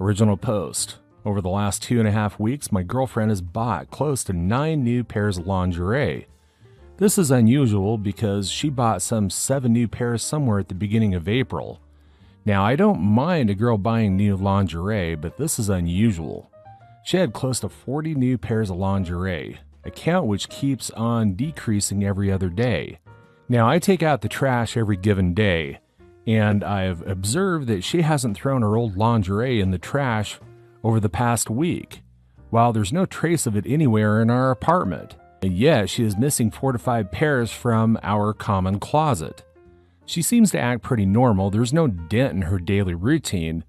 Original post. Over the last 2.5 weeks, my girlfriend has bought close to 9 new pairs of lingerie. This is unusual because she bought some 7 new pairs somewhere at the beginning of April. Now, I don't mind a girl buying new lingerie, but this is unusual. She had close to 40 new pairs of lingerie, a count which keeps on decreasing every other day. Now, I take out the trash every given day, and I've observed that she hasn't thrown her old lingerie in the trash over the past week, while there's no trace of it anywhere in our apartment. And yet, she is missing 4 to 5 pairs from our common closet. She seems to act pretty normal. There's no dent in her daily routine,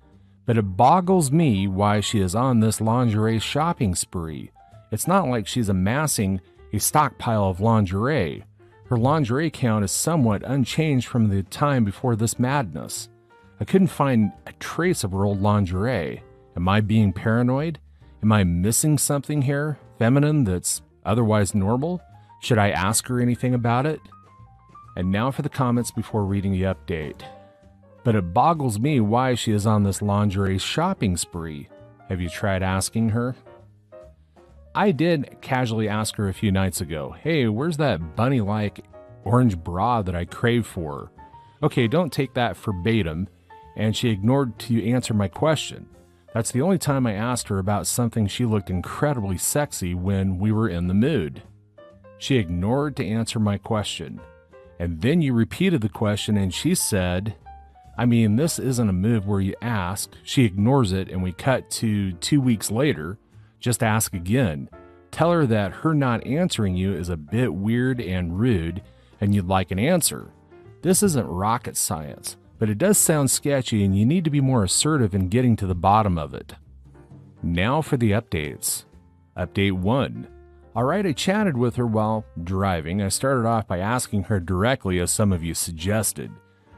but it boggles me why she is on this lingerie shopping spree. It's not like she's amassing a stockpile of lingerie. Her lingerie count is somewhat unchanged from the time before this madness. I couldn't find a trace of her old lingerie. Am I being paranoid? Am I missing something here, feminine, that's otherwise normal? Should I ask her anything about it? And now for the comments before reading the update. But it boggles me why she is on this lingerie shopping spree. Have you tried asking her? I did casually ask her a few nights ago, hey, where's that bunny-like orange bra that I crave for? Okay, don't take that verbatim. And she ignored to answer my question. That's the only time I asked her about something she looked incredibly sexy when we were in the mood. She ignored to answer my question. And then you repeated the question and she said, I mean, this isn't a move where you ask, she ignores it, and we cut to 2 weeks later. Just ask again. Tell her that her not answering you is a bit weird and rude and you'd like an answer. This isn't rocket science, but it does sound sketchy and you need to be more assertive in getting to the bottom of it. Now for the updates. Update 1. Alright, I chatted with her while driving. I started off by asking her directly, as some of you suggested.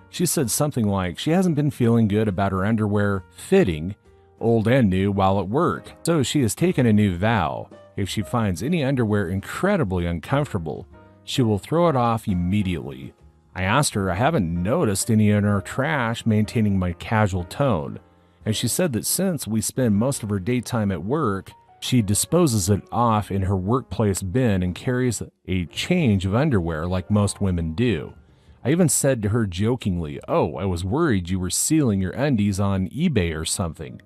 She said something like she hasn't been feeling good about her underwear fitting, old and new, while at work. So she has taken a new vow. If she finds any underwear incredibly uncomfortable, she will throw it off immediately. I asked her, I haven't noticed any in her trash, maintaining my casual tone. And she said that since we spend most of her daytime at work, she disposes it off in her workplace bin and carries a change of underwear like most women do. I even said to her jokingly, oh, I was worried you were sealing your undies on eBay or something,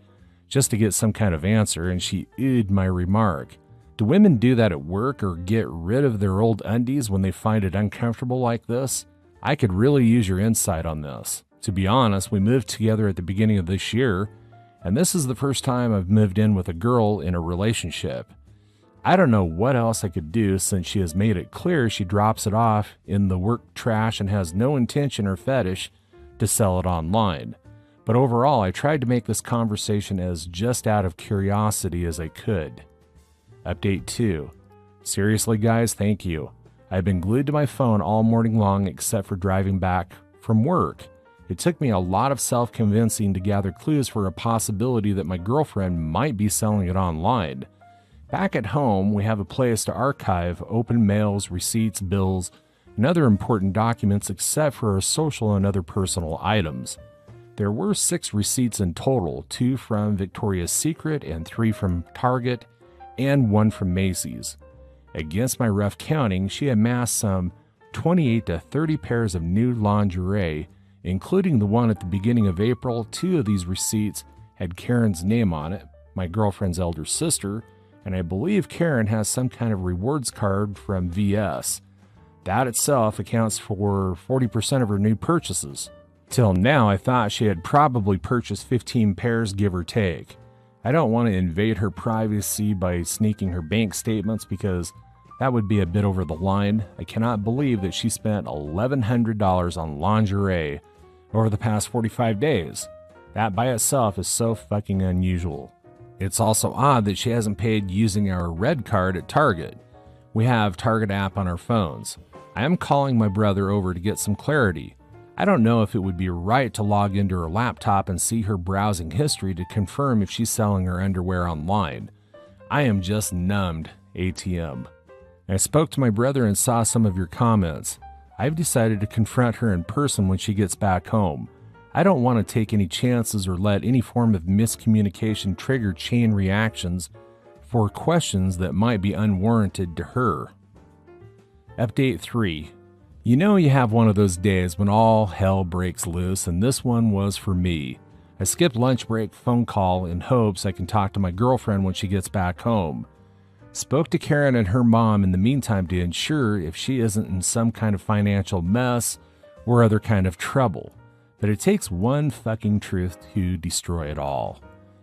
just to get some kind of answer, and she oohed my remark. Do women do that at work or get rid of their old undies when they find it uncomfortable like this? I could really use your insight on this. To be honest, we moved together at the beginning of this year, and this is the first time I've moved in with a girl in a relationship. I don't know what else I could do since she has made it clear she drops it off in the work trash and has no intention or fetish to sell it online. But overall, I tried to make this conversation as just out of curiosity as I could. Update 2. Seriously, guys, thank you. I've been glued to my phone all morning long except for driving back from work. It took me a lot of self-convincing to gather clues for a possibility that my girlfriend might be selling it online. Back at home, we have a place to archive open mails, receipts, bills, and other important documents except for our social and other personal items. There were 6 receipts in total, 2 from Victoria's Secret and 3 from Target, and 1 from Macy's. Against my rough counting, she amassed some 28 to 30 pairs of new lingerie, including the one at the beginning of April. 2 of these receipts had Karen's name on it, my girlfriend's elder sister, and I believe Karen has some kind of rewards card from VS. That itself accounts for 40% of her new purchases. Till now, I thought she had probably purchased 15 pairs, give or take. I don't want to invade her privacy by sneaking her bank statements because that would be a bit over the line. I cannot believe that she spent $1,100 on lingerie over the past 45 days. That by itself is so fucking unusual. It's also odd that she hasn't paid using our red card at Target. We have Target app on our phones. I am calling my brother over to get some clarity. I don't know if it would be right to log into her laptop and see her browsing history to confirm if she's selling her underwear online. I am just numbed, ATM. I spoke to my brother and saw some of your comments. I've decided to confront her in person when she gets back home. I don't want to take any chances or let any form of miscommunication trigger chain reactions for questions that might be unwarranted to her. Update 3. You know you have one of those days when all hell breaks loose, and this one was for me. I skipped lunch break phone call in hopes I can talk to my girlfriend when she gets back home. Spoke to Karen and her mom in the meantime to ensure if she isn't in some kind of financial mess or other kind of trouble. But it takes one fucking truth to destroy it all.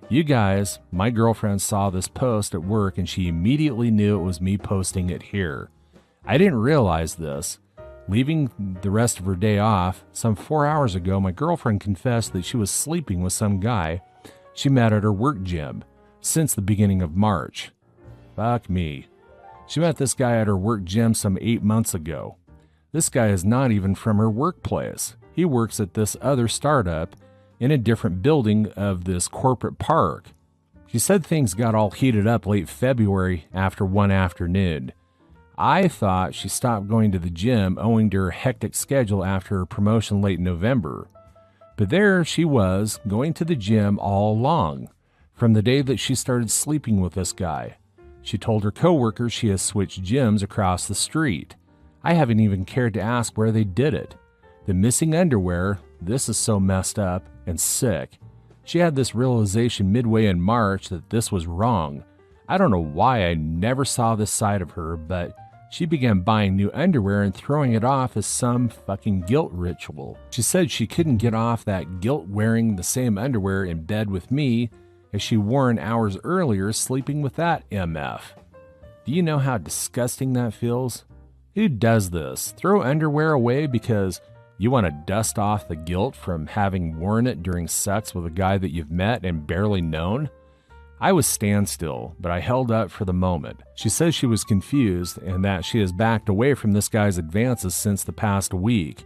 You guys, my girlfriend saw this post at work and she immediately knew it was me posting it here. I didn't realize this. Leaving the rest of her day off, some 4 hours ago, my girlfriend confessed that she was sleeping with some guy she met at her work gym since the beginning of March. Fuck me. She met this guy at her work gym some 8 months ago. This guy is not even from her workplace. He works at this other startup in a different building of this corporate park. She said things got all heated up late February after one afternoon. I thought she stopped going to the gym owing to her hectic schedule after her promotion late November. But there she was, going to the gym all along, from the day that she started sleeping with this guy. She told her coworkers she has switched gyms across the street. I haven't even cared to ask where they did it. The missing underwear, this is so messed up and sick. She had this realization midway in March that this was wrong. I don't know why I never saw this side of her, but she began buying new underwear and throwing it off as some fucking guilt ritual. She said she couldn't get off that guilt wearing the same underwear in bed with me as she worn hours earlier sleeping with that MF. Do you know how disgusting that feels? Who does this? Throw underwear away because you want to dust off the guilt from having worn it during sex with a guy that you've met and barely known? I was standstill, but I held up for the moment. She says she was confused and that she has backed away from this guy's advances since the past week.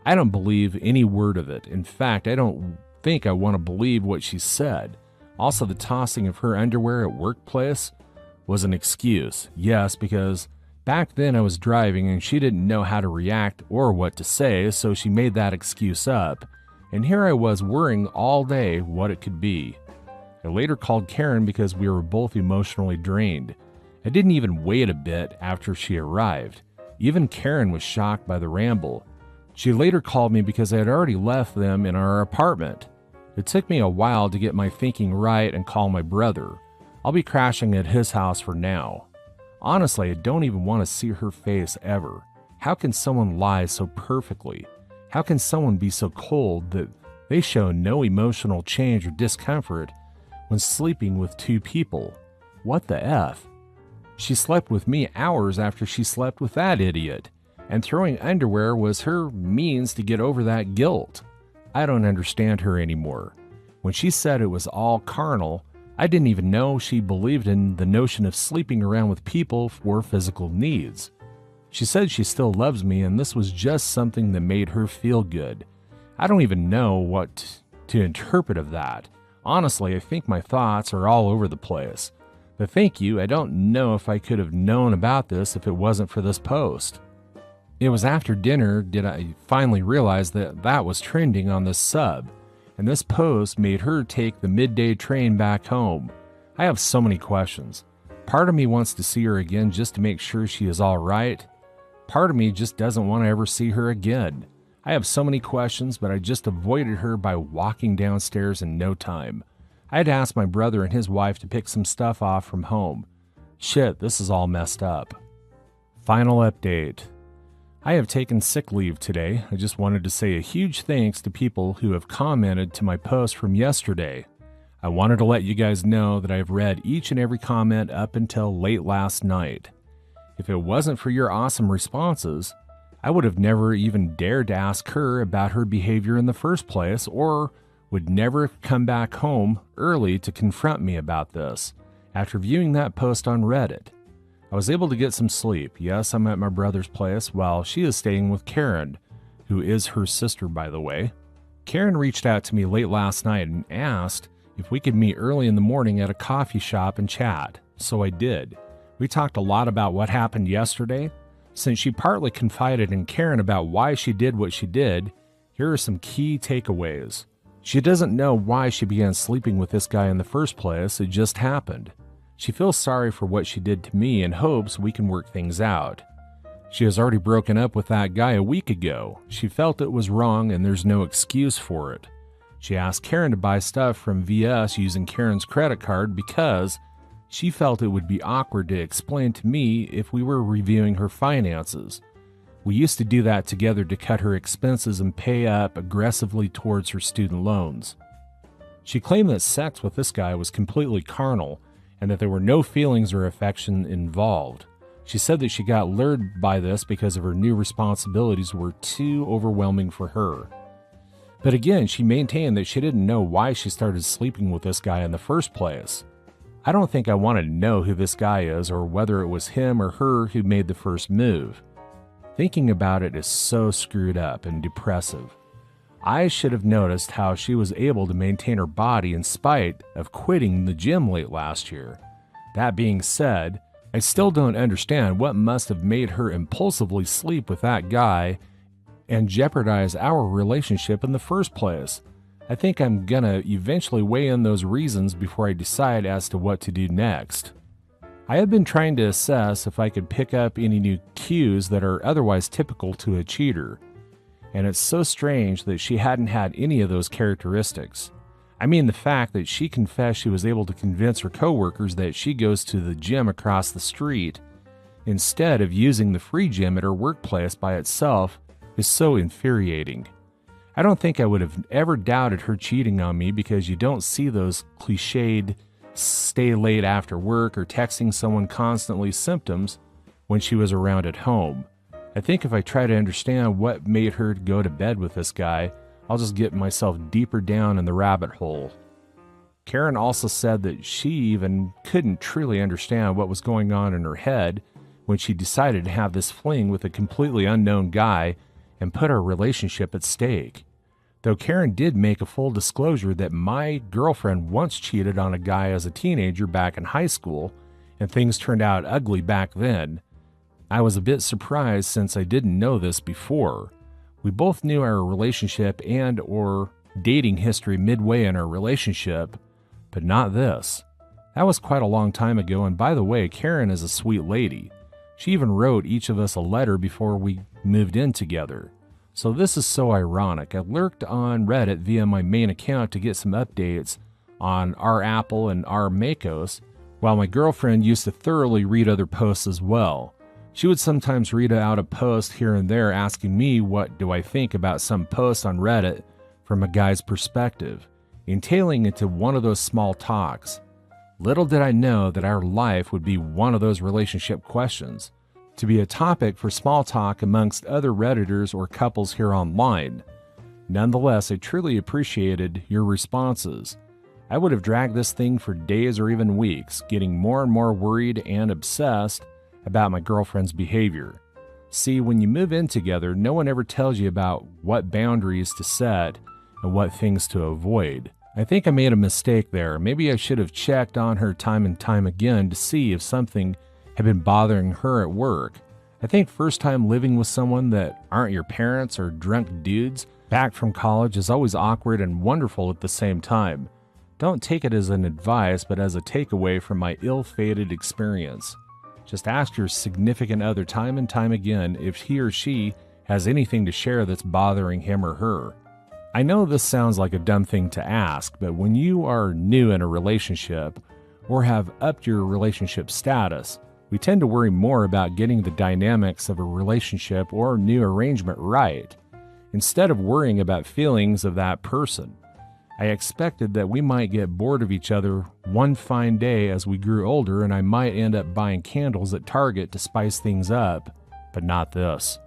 I don't believe any word of it. In fact, I don't think I want to believe what she said. Also, the tossing of her underwear at workplace was an excuse. Yes, because back then I was driving and she didn't know how to react or what to say, so she made that excuse up. And here I was worrying all day what it could be. I later called Karen because we were both emotionally drained. I didn't even wait a bit after she arrived. Even Karen was shocked by the ramble. She later called me because I had already left them in our apartment. It took me a while to get my thinking right and call my brother. I'll be crashing at his house for now. Honestly, I don't even want to see her face ever. How can someone lie so perfectly? How can someone be so cold that they show no emotional change or discomfort when sleeping with two people? What the F? She slept with me hours after she slept with that idiot, and throwing underwear was her means to get over that guilt. I don't understand her anymore. When she said it was all carnal, I didn't even know she believed in the notion of sleeping around with people for physical needs. She said she still loves me and this was just something that made her feel good. I don't even know what to interpret of that. Honestly, I think my thoughts are all over the place. But thank you, I don't know if I could have known about this if it wasn't for this post. It was after dinner did I finally realize that that was trending on this sub, and this post made her take the midday train back home. I have so many questions. Part of me wants to see her again just to make sure she is all right. Part of me just doesn't want to ever see her again. I have so many questions, but I just avoided her by walking downstairs in no time. I had to ask my brother and his wife to pick some stuff off from home. Shit, this is all messed up. Final update. I have taken sick leave today. I just wanted to say a huge thanks to people who have commented to my post from yesterday. I wanted to let you guys know that I have read each and every comment up until late last night. If it wasn't for your awesome responses, I would have never even dared to ask her about her behavior in the first place, or would never come back home early to confront me about this after viewing that post on Reddit. I was able to get some sleep. Yes, I'm at my brother's place while she is staying with Karen, who is her sister, by the way. Karen reached out to me late last night and asked if we could meet early in the morning at a coffee shop and chat, so I did. We talked a lot about what happened yesterday. Since she partly confided in Karen about why she did what she did, here are some key takeaways. She doesn't know why she began sleeping with this guy in the first place, it just happened. She feels sorry for what she did to me and hopes we can work things out. She has already broken up with that guy a week ago. She felt it was wrong and there's no excuse for it. She asked Karen to buy stuff from VS using Karen's credit card because she felt it would be awkward to explain to me if we were reviewing her finances. We used to do that together to cut her expenses and pay up aggressively towards her student loans. She claimed that sex with this guy was completely carnal and that there were no feelings or affection involved. She said that she got lured by this because of her new responsibilities were too overwhelming for her. But again, she maintained that she didn't know why she started sleeping with this guy in the first place. I don't think I want to know who this guy is or whether it was him or her who made the first move. Thinking about it is so screwed up and depressive. I should have noticed how she was able to maintain her body in spite of quitting the gym late last year. That being said, I still don't understand what must have made her impulsively sleep with that guy and jeopardize our relationship in the first place. I think I'm gonna eventually weigh in those reasons before I decide as to what to do next. I have been trying to assess if I could pick up any new cues that are otherwise typical to a cheater. And it's so strange that she hadn't had any of those characteristics. I mean, the fact that she confessed she was able to convince her coworkers that she goes to the gym across the street instead of using the free gym at her workplace by itself is so infuriating. I don't think I would have ever doubted her cheating on me because you don't see those cliched stay late after work or texting someone constantly symptoms when she was around at home. I think if I try to understand what made her go to bed with this guy, I'll just get myself deeper down in the rabbit hole. Karen also said that she even couldn't truly understand what was going on in her head when she decided to have this fling with a completely unknown guy and put our relationship at stake. Though Karen did make a full disclosure that my girlfriend once cheated on a guy as a teenager back in high school, and things turned out ugly back then, I was a bit surprised since I didn't know this before. We both knew our relationship and or dating history midway in our relationship, but not this. That was quite a long time ago, and by the way, Karen is a sweet lady. She even wrote each of us a letter before we moved in together. So this is so ironic. I lurked on Reddit via my main account to get some updates on our Apple and our Makos, while my girlfriend used to thoroughly read other posts as well. She would sometimes read out a post here and there asking me what do I think about some post on Reddit from a guy's perspective, entailing into one of those small talks. Little did I know that our life would be one of those relationship questions, to be a topic for small talk amongst other Redditors or couples here online. Nonetheless, I truly appreciated your responses. I would have dragged this thing for days or even weeks, getting more and more worried and obsessed about my girlfriend's behavior. See, when you move in together, no one ever tells you about what boundaries to set and what things to avoid. I think I made a mistake there. Maybe I should have checked on her time and time again to see if something had been bothering her at work. I think first time living with someone that aren't your parents or drunk dudes back from college is always awkward and wonderful at the same time. Don't take it as an advice, but as a takeaway from my ill-fated experience. Just ask your significant other time and time again if he or she has anything to share that's bothering him or her. I know this sounds like a dumb thing to ask, but when you are new in a relationship or have upped your relationship status, we tend to worry more about getting the dynamics of a relationship or new arrangement right, instead of worrying about feelings of that person. I expected that we might get bored of each other one fine day as we grew older, and I might end up buying candles at Target to spice things up, but not this.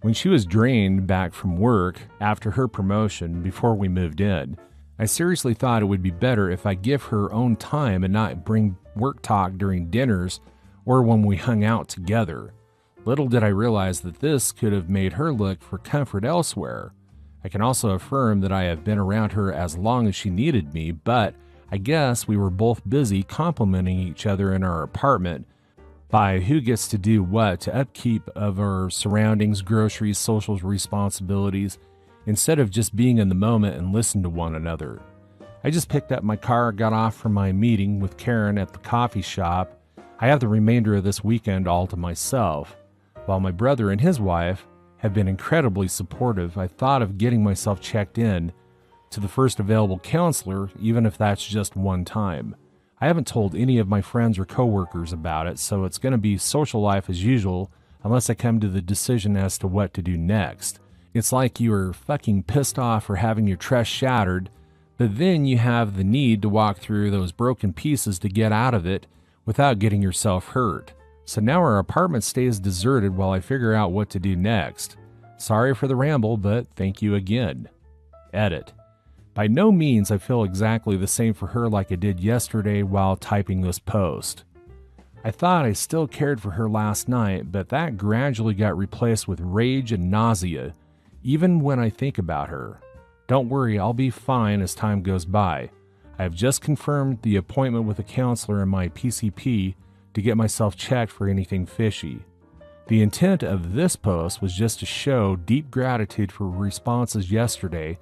When she was drained back from work after her promotion before we moved in, I seriously thought it would be better if I give her own time and not bring work talk during dinners or when we hung out together. Little did I realize that this could have made her look for comfort elsewhere. I can also affirm that I have been around her as long as she needed me, but I guess we were both busy complimenting each other in our apartment by who gets to do what to upkeep of our surroundings, groceries, social responsibilities, instead of just being in the moment and listen to one another. I just picked up my car, got off from my meeting with Karen at the coffee shop. I have the remainder of this weekend all to myself. While my brother and his wife have been incredibly supportive, I thought of getting myself checked in to the first available counselor, even if that's just one time. I haven't told any of my friends or coworkers about it, so it's going to be social life as usual unless I come to the decision as to what to do next. It's like you are fucking pissed off for having your trust shattered, but then you have the need to walk through those broken pieces to get out of it without getting yourself hurt. So now our apartment stays deserted while I figure out what to do next. Sorry for the ramble, but thank you again. Edit. By no means I feel exactly the same for her like I did yesterday while typing this post. I thought I still cared for her last night, but that gradually got replaced with rage and nausea, even when I think about her. Don't worry, I'll be fine as time goes by. I have just confirmed the appointment with a counselor in my PCP to get myself checked for anything fishy. The intent of this post was just to show deep gratitude for responses yesterday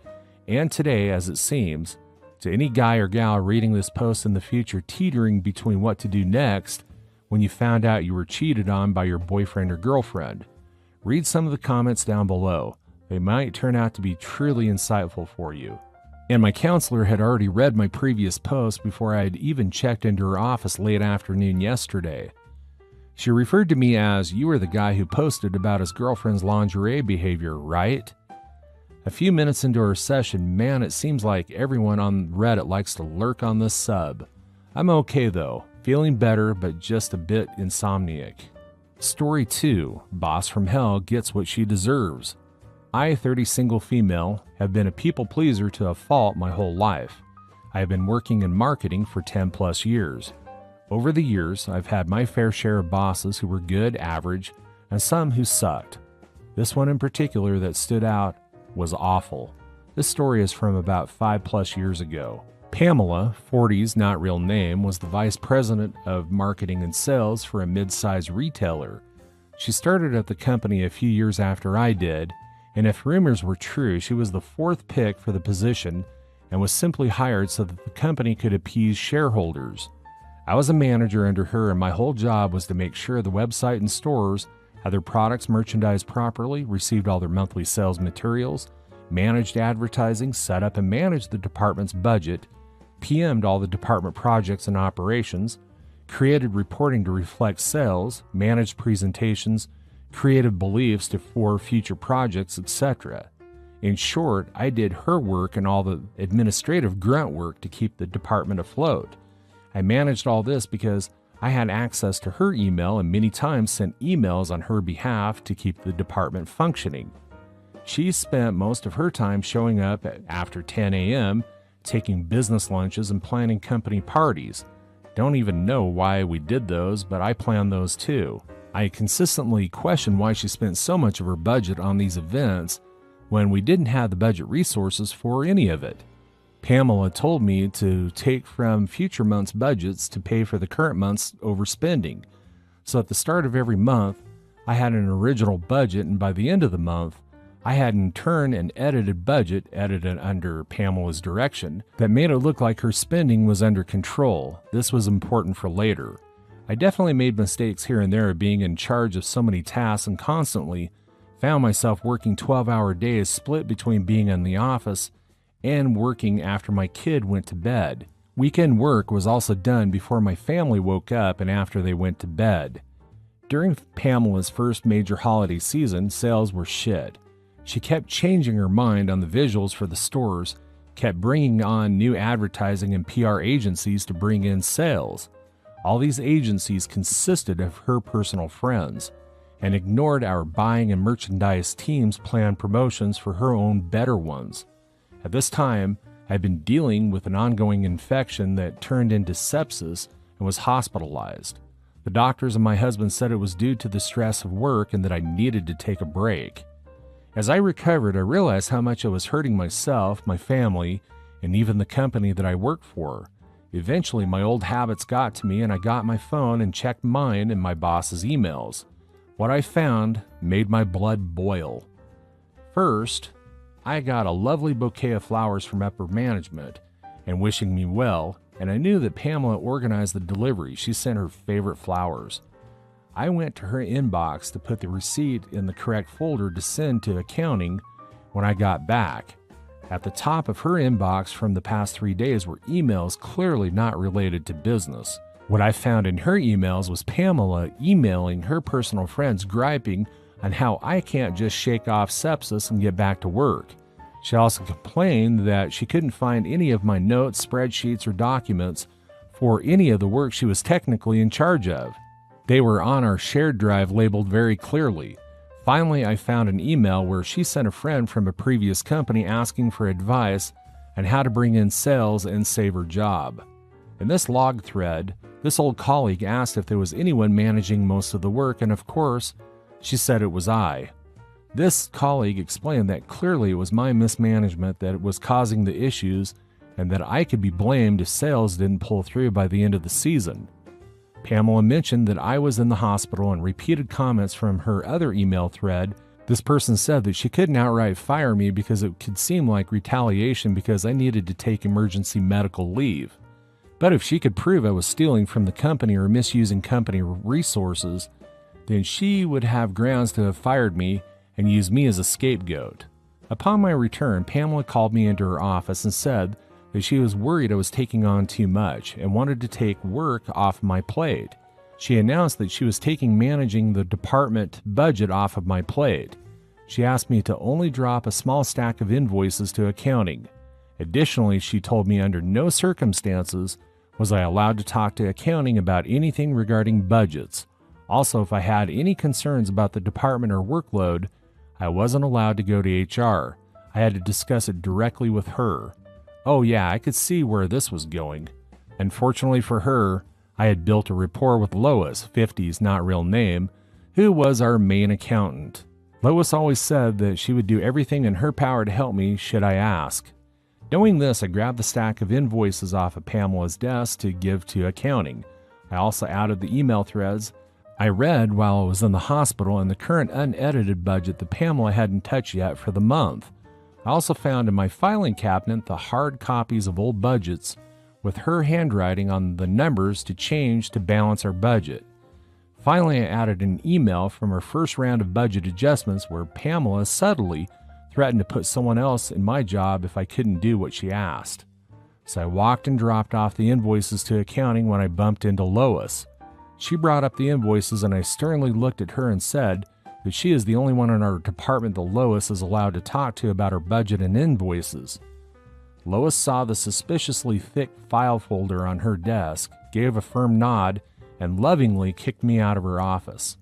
and today, as it seems, to any guy or gal reading this post in the future teetering between what to do next when you found out you were cheated on by your boyfriend or girlfriend. Read some of the comments down below. They might turn out to be truly insightful for you. And my counselor had already read my previous post before I had even checked into her office late afternoon yesterday. She referred to me as, "You were the guy who posted about his girlfriend's lingerie behavior, right?" A few minutes into our session, man, it seems like everyone on Reddit likes to lurk on this sub. I'm okay though, feeling better but just a bit insomniac. Story 2, Boss from Hell Gets What She Deserves. I, 30 single female, have been a people pleaser to a fault my whole life. I have been working in marketing for 10 plus years. Over the years, I've had my fair share of bosses who were good, average, and some who sucked. This one in particular that stood out was awful. This story is from about 5 plus years ago. Pamela, 40's not real name, was the vice president of marketing and sales for a mid-sized retailer. She started at the company a few years after I did, and if rumors were true, she was the 4th pick for the position and was simply hired so that the company could appease shareholders. I was a manager under her, and my whole job was to make sure the website and stores had their products merchandised properly, received all their monthly sales materials, managed advertising, set up and managed the department's budget, PM'd all the department projects and operations, created reporting to reflect sales, managed presentations, creative beliefs for future projects, etc. In short, I did her work and all the administrative grunt work to keep the department afloat. I managed all this because I had access to her email and many times sent emails on her behalf to keep the department functioning. She spent most of her time showing up after 10 a.m., taking business lunches and planning company parties. Don't even know why we did those, but I planned those too. I consistently questioned why she spent so much of her budget on these events when we didn't have the budget resources for any of it. Pamela told me to take from future months' budgets to pay for the current month's overspending. So at the start of every month, I had an original budget, and by the end of the month, I had in turn an edited budget, edited under Pamela's direction, that made it look like her spending was under control. This was important for later. I definitely made mistakes here and there being in charge of so many tasks and constantly found myself working 12-hour days split between being in the office and working after my kid went to bed. Weekend work was also done before my family woke up and after they went to bed. During Pamela's first major holiday season, sales were shit. She kept changing her mind on the visuals for the stores, kept bringing on new advertising and PR agencies to bring in sales. All these agencies consisted of her personal friends and ignored our buying and merchandise team's planned promotions for her own better ones. At this time, I'd been dealing with an ongoing infection that turned into sepsis and was hospitalized. The doctors and my husband said it was due to the stress of work and that I needed to take a break. As I recovered, I realized how much I was hurting myself, my family, and even the company that I work for. Eventually, my old habits got to me and I got my phone and checked mine and my boss's emails. What I found made my blood boil. First, I got a lovely bouquet of flowers from upper management and wishing me well, and I knew that Pamela organized the delivery. She sent her favorite flowers. I went to her inbox to put the receipt in the correct folder to send to accounting when I got back. At the top of her inbox from the past 3 days were emails clearly not related to business. What I found in her emails was Pamela emailing her personal friends griping on how I can't just shake off sepsis and get back to work. She also complained that she couldn't find any of my notes, spreadsheets, or documents for any of the work she was technically in charge of. They were on our shared drive labeled very clearly. Finally, I found an email where she sent a friend from a previous company asking for advice on how to bring in sales and save her job. In this log thread, this old colleague asked if there was anyone managing most of the work, and of course, she said it was I. This colleague explained that clearly it was my mismanagement that was causing the issues and that I could be blamed if sales didn't pull through by the end of the season. Pamela mentioned that I was in the hospital and repeated comments from her other email thread. This person said that she couldn't outright fire me because it could seem like retaliation because I needed to take emergency medical leave. But if she could prove I was stealing from the company or misusing company resources, then she would have grounds to have fired me and used me as a scapegoat. Upon my return, Pamela called me into her office and said that she was worried I was taking on too much and wanted to take work off my plate. She announced that she was taking managing the department budget off of my plate. She asked me to only drop a small stack of invoices to accounting. Additionally, she told me under no circumstances was I allowed to talk to accounting about anything regarding budgets. Also, if I had any concerns about the department or workload, I wasn't allowed to go to HR. I had to discuss it directly with her. Oh yeah, I could see where this was going. Unfortunately for her, I had built a rapport with Lois, 50's not real name, who was our main accountant. Lois always said that she would do everything in her power to help me should I ask. Knowing this, I grabbed the stack of invoices off of Pamela's desk to give to accounting. I also added the email threads I read while I was in the hospital and the current unedited budget that Pamela hadn't touched yet for the month. I also found in my filing cabinet the hard copies of old budgets with her handwriting on the numbers to change to balance our budget. Finally, I added an email from her first round of budget adjustments where Pamela subtly threatened to put someone else in my job if I couldn't do what she asked. So I walked and dropped off the invoices to accounting when I bumped into Lois. She brought up the invoices and I sternly looked at her and said that she is the only one in our department that Lois is allowed to talk to about her budget and invoices. Lois saw the suspiciously thick file folder on her desk, gave a firm nod, and lovingly kicked me out of her office.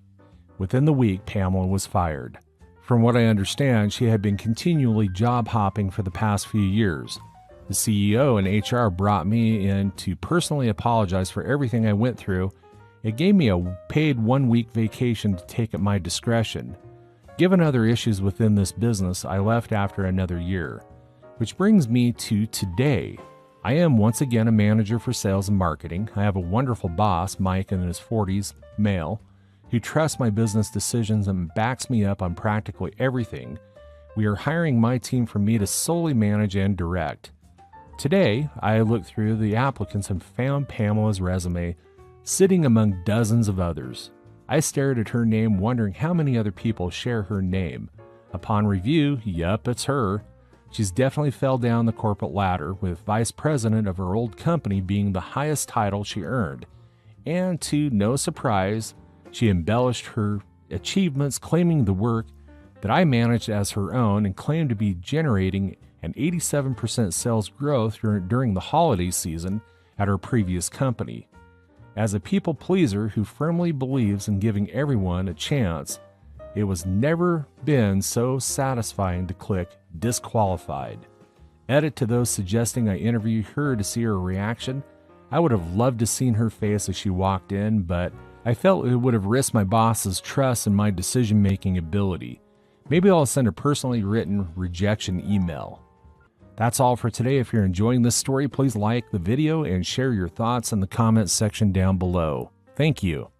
Within the week, Pamela was fired. From what I understand, she had been continually job hopping for the past few years. The CEO and HR brought me in to personally apologize for everything I went through. It gave me a paid 1-week vacation to take at my discretion. Given other issues within this business, I left after another year. Which brings me to today. I am once again a manager for sales and marketing. I have a wonderful boss, Mike in his 40s, male, who trusts my business decisions and backs me up on practically everything. We are hiring my team for me to solely manage and direct. Today, I looked through the applicants and found Pamela's resume sitting among dozens of others. I stared at her name wondering how many other people share her name. Upon review, yup, it's her. She's definitely fell down the corporate ladder, with vice president of her old company being the highest title she earned. And to no surprise, she embellished her achievements, claiming the work that I managed as her own and claimed to be generating an 87% sales growth during the holiday season at her previous company. As a people pleaser who firmly believes in giving everyone a chance, it was never been so satisfying to click disqualified. Edit to those suggesting I interview her to see her reaction. I would have loved to seen her face as she walked in, but I felt it would have risked my boss's trust in my decision-making ability. Maybe I'll send a personally written rejection email. That's all for today. If you're enjoying this story, please like the video and share your thoughts in the comments section down below. Thank you.